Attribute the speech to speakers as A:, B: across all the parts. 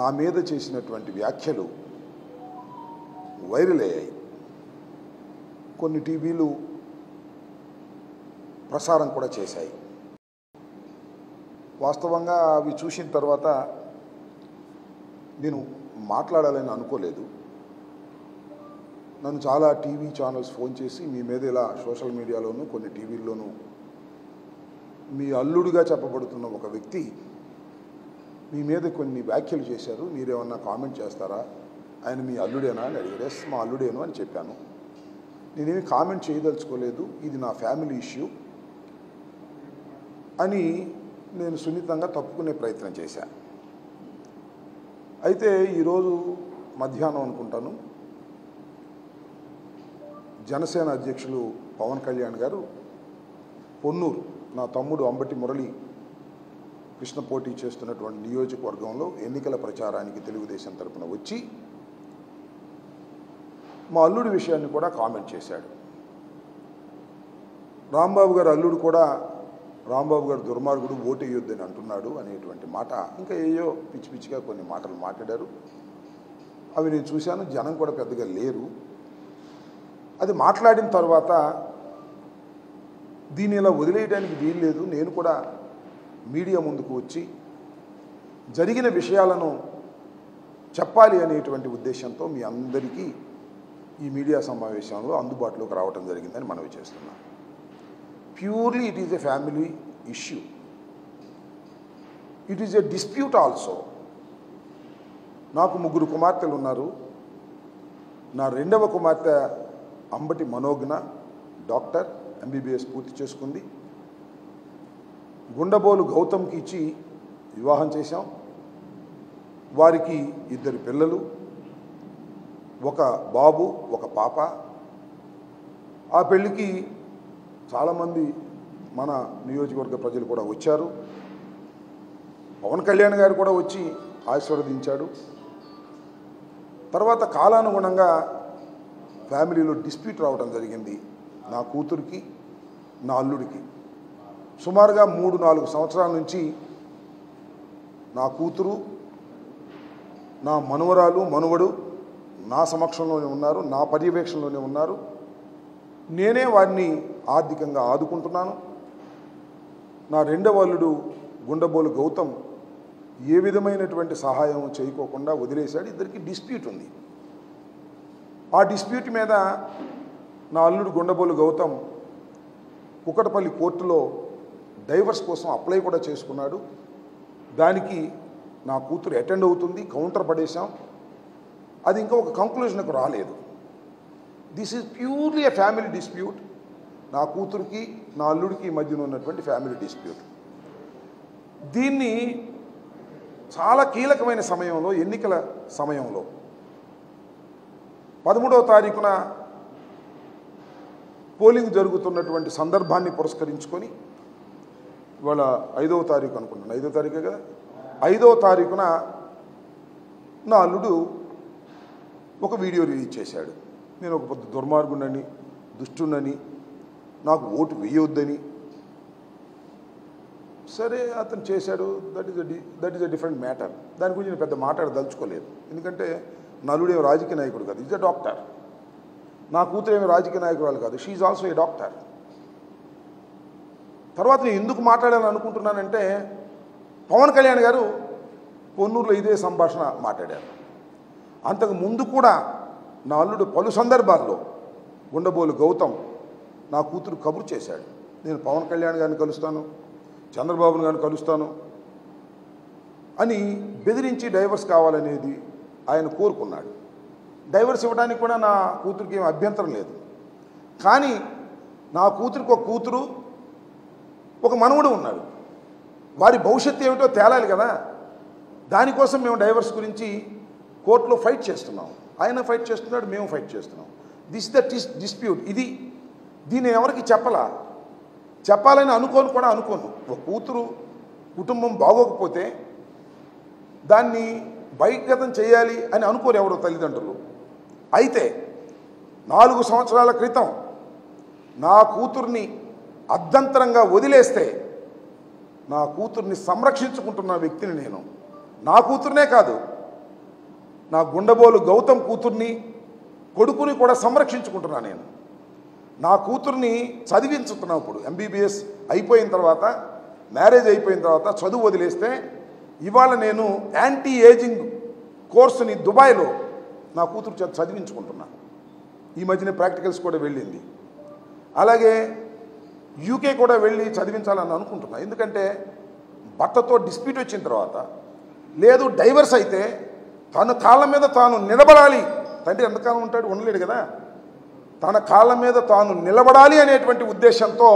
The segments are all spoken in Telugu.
A: నా మీద చేసినటువంటి వ్యాఖ్యలు వైరల్ అయ్యాయి. కొన్ని టీవీలు ప్రసారం కూడా చేశాయి. వాస్తవంగా అవి చూసిన తర్వాత నేను మాట్లాడాలని అనుకోలేదు. నన్ను చాలా టీవీ ఛానల్స్ ఫోన్ చేసి మీ మీద ఇలా సోషల్ మీడియాలోనూ కొన్ని టీవీల్లోనూ మీ అల్లుడిగా చెప్పబడుతున్న ఒక వ్యక్తి మీ మీద కొన్ని వ్యాఖ్యలు చేశారు, మీరేమన్నా కామెంట్ చేస్తారా, ఆయన మీ అల్లుడేనా అని అడిగారు. ఎస్, మా అల్లుడేను అని చెప్పాను. నేనేమి కామెంట్ చేయదలుచుకోలేదు, ఇది నా ఫ్యామిలీ ఇష్యూ అని నేను సున్నితంగా తప్పుకునే ప్రయత్నం చేశాను. అయితే ఈరోజు మధ్యాహ్నం అనుకుంటాను జనసేన అధ్యక్షులు పవన్ కళ్యాణ్ గారు పొన్నూరు, నా తమ్ముడు అంబటి మురళి కృష్ణ పోటీ చేస్తున్నటువంటి నియోజకవర్గంలో ఎన్నికల ప్రచారానికి తెలుగుదేశం తరపున వచ్చి మా అల్లుడి విషయాన్ని కూడా కామెంట్ చేశాడు. రాంబాబు గారు అల్లుడు కూడా రాంబాబు గారు దుర్మార్గుడు, ఓటు వేయొద్దని అంటున్నాడు అనేటువంటి మాట, ఇంకా ఏయో పిచ్చి పిచ్చిగా కొన్ని మాటలు మాట్లాడారు. అవి నేను చూశాను. జనం కూడా పెద్దగా లేరు. అది మాట్లాడిన తర్వాత దీన్ని ఇలా వదిలేయడానికి వీలు లేదు. నేను కూడా మీడియా ముందుకు వచ్చి జరిగిన విషయాలను చెప్పాలి అనేటువంటి ఉద్దేశంతో మీ అందరికీ ఈ మీడియా సమావేశంలో అందుబాటులోకి రావడం జరిగిందని మనవి చేస్తున్నాను. Purely it is a family issue. It is a dispute also. నాకు 3 కుమార్తెలు ఉన్నారు. నా 2వ కుమార్తె అంబటి మనోజ్ఞ డాక్టర్, MBBS పూర్తి చేసుకుంది. గుండబోలు గౌతమ్కి ఇచ్చి వివాహం చేశాం. వారికి 2 పిల్లలు, ఒక బాబు, ఒక పాప. ఆ పెళ్ళికి చాలామంది మన నియోజకవర్గ ప్రజలు కూడా వచ్చారు. పవన్ కళ్యాణ్ గారు కూడా వచ్చి ఆశీర్వదించాడు. తర్వాత కాలానుగుణంగా ఫ్యామిలీలో డిస్ప్యూట్ రావడం జరిగింది. నా కూతురికి, నా అల్లుడికి సుమారుగా 3-4 సంవత్సరాల నుంచి నా కూతురు, నా మనవరాలు, మనవడు నా సమక్షంలోనే ఉన్నారు, నా పర్యవేక్షణలోనే ఉన్నారు. నేనే వారిని ఆర్థికంగా ఆదుకుంటున్నాను. నా 2వ అల్లుడు గుండబోలు గౌతమ్ ఏ విధమైనటువంటి సహాయం చేయకోకుండా వదిలేశాడు. ఇద్దరికి డిస్ప్యూట్ ఉంది. ఆ డిస్ప్యూట్ మీద నా అల్లుడు గుండబోలు గౌతమ్ కుకటపల్లి కోర్టులో డైవర్స్ కోసం అప్లై కూడా చేసుకున్నాడు. దానికి నా కూతురు అటెండ్ అవుతుంది. కౌంటర్ పడేశాం. అది ఇంకా ఒక కంక్లూజన్కు రాలేదు. This is purely a family dispute. నా కూతురికి, నా అల్లుడికి మధ్యన ఉన్నటువంటి ఫ్యామిలీ డిస్ప్యూట్. దీన్ని చాలా కీలకమైన సమయంలో, ఎన్నికల సమయంలో 13వ తారీఖున పోలింగ్ జరుగుతున్నటువంటి సందర్భాన్ని పురస్కరించుకొని, ఇవాళ 5వ తారీఖు అనుకుంటున్నాను, 5వ తారీఖే కదా, 5వ తారీఖున నా అల్లుడు ఒక వీడియో రిలీజ్ చేశాడు. నేను ఒక పెద్ద దుర్మార్గుడని, దుష్టునని, నాకు ఓటు వేయొద్దని. సరే, అతను చేశాడు. That is a different matter. దాని గురించి నేను పెద్ద మాట్లాడదలుచుకోలేదు. ఎందుకంటే నా అల్లుడు ఏమి రాజకీయ నాయకుడు కాదు, ఈజ్ ఎ డాక్టర్. నా కూతురు ఏమి రాజకీయ నాయకురాలు కాదు, she is also a doctor. తర్వాత నేను ఎందుకు మాట్లాడాలని అనుకుంటున్నానంటే, పవన్ కళ్యాణ్ గారు పొన్నూరులో ఇదే సంభాషణ మాట్లాడారు. అంతకు ముందు కూడా నా అల్లుడు పలు సందర్భాల్లో గుండబోలు గౌతమ్ నా కూతురు కబురు చేశాడు. నేను పవన్ కళ్యాణ్ గారిని కలుస్తాను, చంద్రబాబు గారిని కలుస్తాను అని బెదిరించి డైవర్స్ కావాలనేది ఆయన కోరుకున్నాడు. డైవర్స్ ఇవ్వడానికి కూడా నా కూతురికి ఏం అభ్యంతరం లేదు. కానీ నా కూతురికి ఒక కూతురు, ఒక మనవడు ఉన్నాడు. వారి భవిష్యత్తు ఏమిటో తేలాలి కదా. దానికోసం మేము డైవర్స్ గురించి కోర్టులో ఫైట్ చేస్తున్నాం. ఆయన ఫైట్ చేస్తున్నాడు, మేము ఫైట్ చేస్తున్నాం. This the dispute. దీన్ని ఎవరికి చెప్పాలని అనుకోను. ఒక కూతురు కుటుంబం బాగోకపోతే దాన్ని బహిర్గతం చేయాలి అని అనుకోరు ఎవరో తల్లిదండ్రులు. అయితే 4 సంవత్సరాల క్రితం నా కూతుర్ని అర్ధంతరంగా వదిలేస్తే నా కూతుర్ని సంరక్షించుకుంటున్న వ్యక్తిని నేను. నా కూతురునే కాదు, నా గుండబోలు గౌతమ్ కూతుర్ని కొడుకుని కూడా సంరక్షించుకుంటున్నా. నేను నా కూతుర్ని చదివించుతున్నాను. ఇప్పుడు ఎంబీబీఎస్ అయిపోయిన తర్వాత, మ్యారేజ్ అయిపోయిన తర్వాత చదువు వదిలేస్తే ఇవాళ నేను యాంటీ ఏజింగ్ కోర్సుని దుబాయ్లో నా కూతురు చదివించుకుంటున్నా. ఈ మధ్యనే ప్రాక్టికల్స్ కూడా వెళ్ళింది. అలాగే యూకే కూడా వెళ్ళి చదివించాలని అనుకుంటున్నా. ఎందుకంటే భర్తతో డిస్ప్యూట్ వచ్చిన తర్వాత, లేదు డైవర్స్ అయితే తన కాళ్ళ మీద తాను నిలబడాలి. తండ్రి ఎంతకాలం ఉంటాడు, ఉండలేడు కదా. తన కాళ్ళ మీద తాను నిలబడాలి అనేటువంటి ఉద్దేశంతో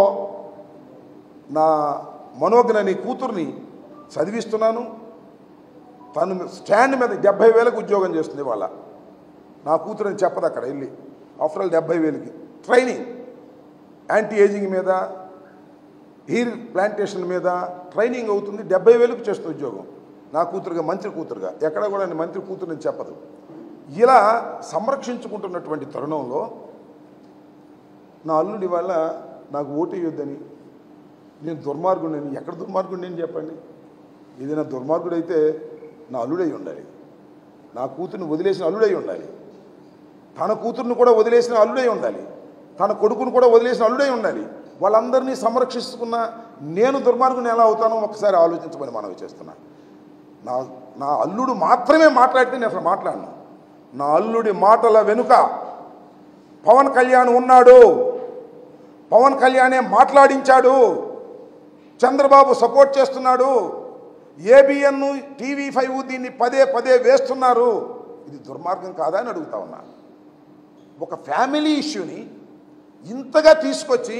A: నా మనోజ్ఞని కూతుర్ని చదివిస్తున్నాను. తను స్టాండ్ మీద 70,000కి ఉద్యోగం చేస్తుంది వాళ్ళ. నా కూతురని చెప్పదు అక్కడ వెళ్ళి. ఆఫ్టర్ ఆల్ 70,000కి ట్రైనింగ్, యాంటీ ఏజింగ్ మీద, హెయిర్ ప్లాంటేషన్ మీద ట్రైనింగ్ అవుతుంది. 70,000కి చేస్తుంది ఉద్యోగం. నా కూతురుగా, మంత్రి కూతురుగా. ఎక్కడ కూడా మంత్రి కూతురుని చెప్పదు. ఇలా సంరక్షించుకుంటున్నటువంటి తరుణంలో నా అల్లుడి వల్ల నాకు ఓటు వేయొద్దని, నేను దుర్మార్గుడిని. ఎక్కడ దుర్మార్గుడిని చెప్పండి. ఏదైనా దుర్మార్గుడైతే నా అల్లుడై ఉండాలి. నా కూతుర్ని వదిలేసిన అల్లుడై ఉండాలి. తన కూతుర్ని కూడా వదిలేసిన అల్లుడై ఉండాలి. తన కొడుకును కూడా వదిలేసిన అల్లుడై ఉండాలి. వాళ్ళందరినీ సంరక్షిస్తున్న నేను దుర్మార్గుని ఎలా అవుతానో ఒకసారి ఆలోచించమని మనవి చేస్తున్నా. నా అల్లుడు మాత్రమే మాట్లాడితే నేను అసలు మాట్లాడను. నా అల్లుడి మాటల వెనుక పవన్ కళ్యాణ్ ఉన్నాడు. పవన్ కళ్యాణే మాట్లాడించాడు. చంద్రబాబు సపోర్ట్ చేస్తున్నాడు. ఏబిఎన్, TV5 దీన్ని పదే పదే వేస్తున్నారు. ఇది దుర్మార్గం కాదా అని అడుగుతా ఉన్నా. ఒక ఫ్యామిలీ ఇష్యూని ఇంతగా తీసుకొచ్చి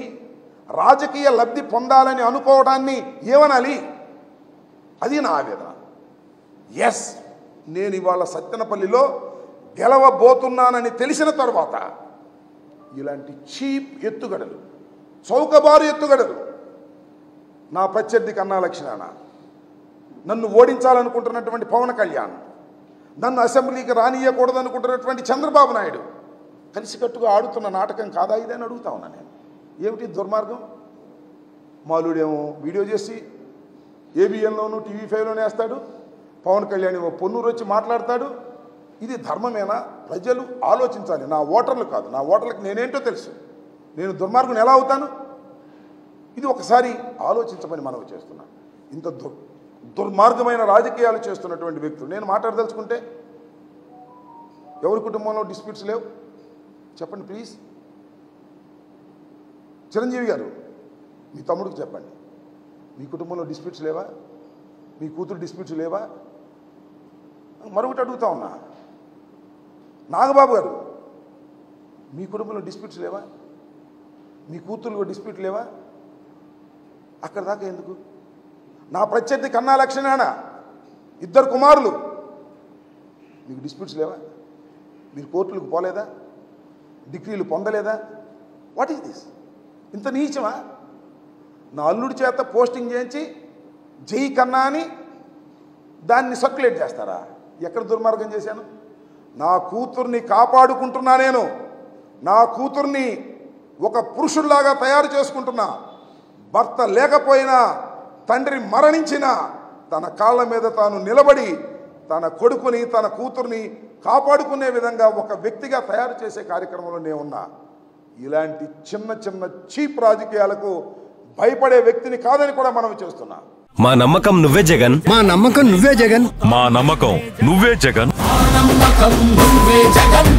A: రాజకీయ లబ్ధి పొందాలని అనుకోవడాన్ని ఏమనాలి? అది నా ఆవేదన. ఎస్, నేను ఇవాళ సత్తెనపల్లిలో గెలవబోతున్నానని తెలిసిన తర్వాత ఇలాంటి చీప్ ఎత్తుగడలు, చౌకబారు ఎత్తుగడలు, నా ప్రత్యర్థి కన్నా లక్షణాన, నన్ను ఓడించాలనుకుంటున్నటువంటి పవన్ కళ్యాణ్, నన్ను అసెంబ్లీకి రానియకూడదనుకుంటున్నటువంటి చంద్రబాబు నాయుడు కలిసికట్టుగా ఆడుతున్న నాటకం కాదా ఇదని అడుగుతా ఉన్నా నేను. ఏమిటి దుర్మార్గం? మాలుడేమో వీడియో చేసి ఏబిఎన్లోనూ TV5లోనే వేస్తాడు. పవన్ కళ్యాణ్ ఏమో పొన్నూరు వచ్చి మాట్లాడతాడు. ఇది ధర్మమేనా? ప్రజలు ఆలోచించాలి. నా ఓటర్లు కాదు, నా ఓటర్లకు నేనేంటో తెలుసు. నేను దుర్మార్గుని ఎలా అవుతాను? ఇది ఒకసారి ఆలోచించమని మనవి చేస్తున్నా. ఇంత దుర్మార్గమైన రాజకీయాలు చేస్తున్నటువంటి వ్యక్తులు నేను మాట్లాడదలుచుకుంటే ఎవరి కుటుంబంలో డిస్ప్యూట్స్ లేవు చెప్పండి ప్లీజ్. చిరంజీవి గారు, మీ తమ్ముడికి చెప్పండి, మీ కుటుంబంలో డిస్ప్యూట్స్ లేవా? మీ కూతురు డిస్ప్యూట్స్ లేవా? మరొకటి అడుగుతా ఉన్నా, నాగబాబు గారు, మీ కుటుంబంలో డిస్ప్యూట్స్ లేవా? మీ కూతురు డిస్ప్యూట్ లేవా? అక్కడ దాకా ఎందుకు? నా ప్రత్యర్థి కన్నా లక్షణాన 2 కుమారులు, మీకు డిస్ప్యూట్స్ లేవా? మీరు కోర్టులకు పోలేదా? డిగ్రీలు పొందలేదా? What is this? ఇంత నీచమా? నా అల్లుడి చేత పోస్టింగ్ చేయించి జై కన్నా అని దాన్ని సర్క్యులేట్ చేస్తారా? ఎక్కడ దుర్మార్గం చేశాను? నా కూతుర్ని కాపాడుకుంటున్నా. నేను నా కూతుర్ని ఒక పురుషుల్లాగా తయారు చేసుకుంటున్నా. భర్త లేకపోయినా, తండ్రి మరణించినా తన కాళ్ళ మీద తాను నిలబడి తన కొడుకుని, తన కూతుర్ని కాపాడుకునే విధంగా ఒక వ్యక్తిగా తయారు చేసే కార్యక్రమంలో నేను ఉన్నా. ఇలాంటి చిన్న చిన్న చీప్ రాజకీయాలకు భయపడే వ్యక్తిని కాదని కూడా మనం చేస్తున్నా.
B: మా నమ్మకం నువ్వే జగన్,
C: మా నమ్మకం నువ్వే జగన్,
B: మా నమ్మకం నువ్వే జగన్,
C: మా నమ్మకం నువ్వే జగన్.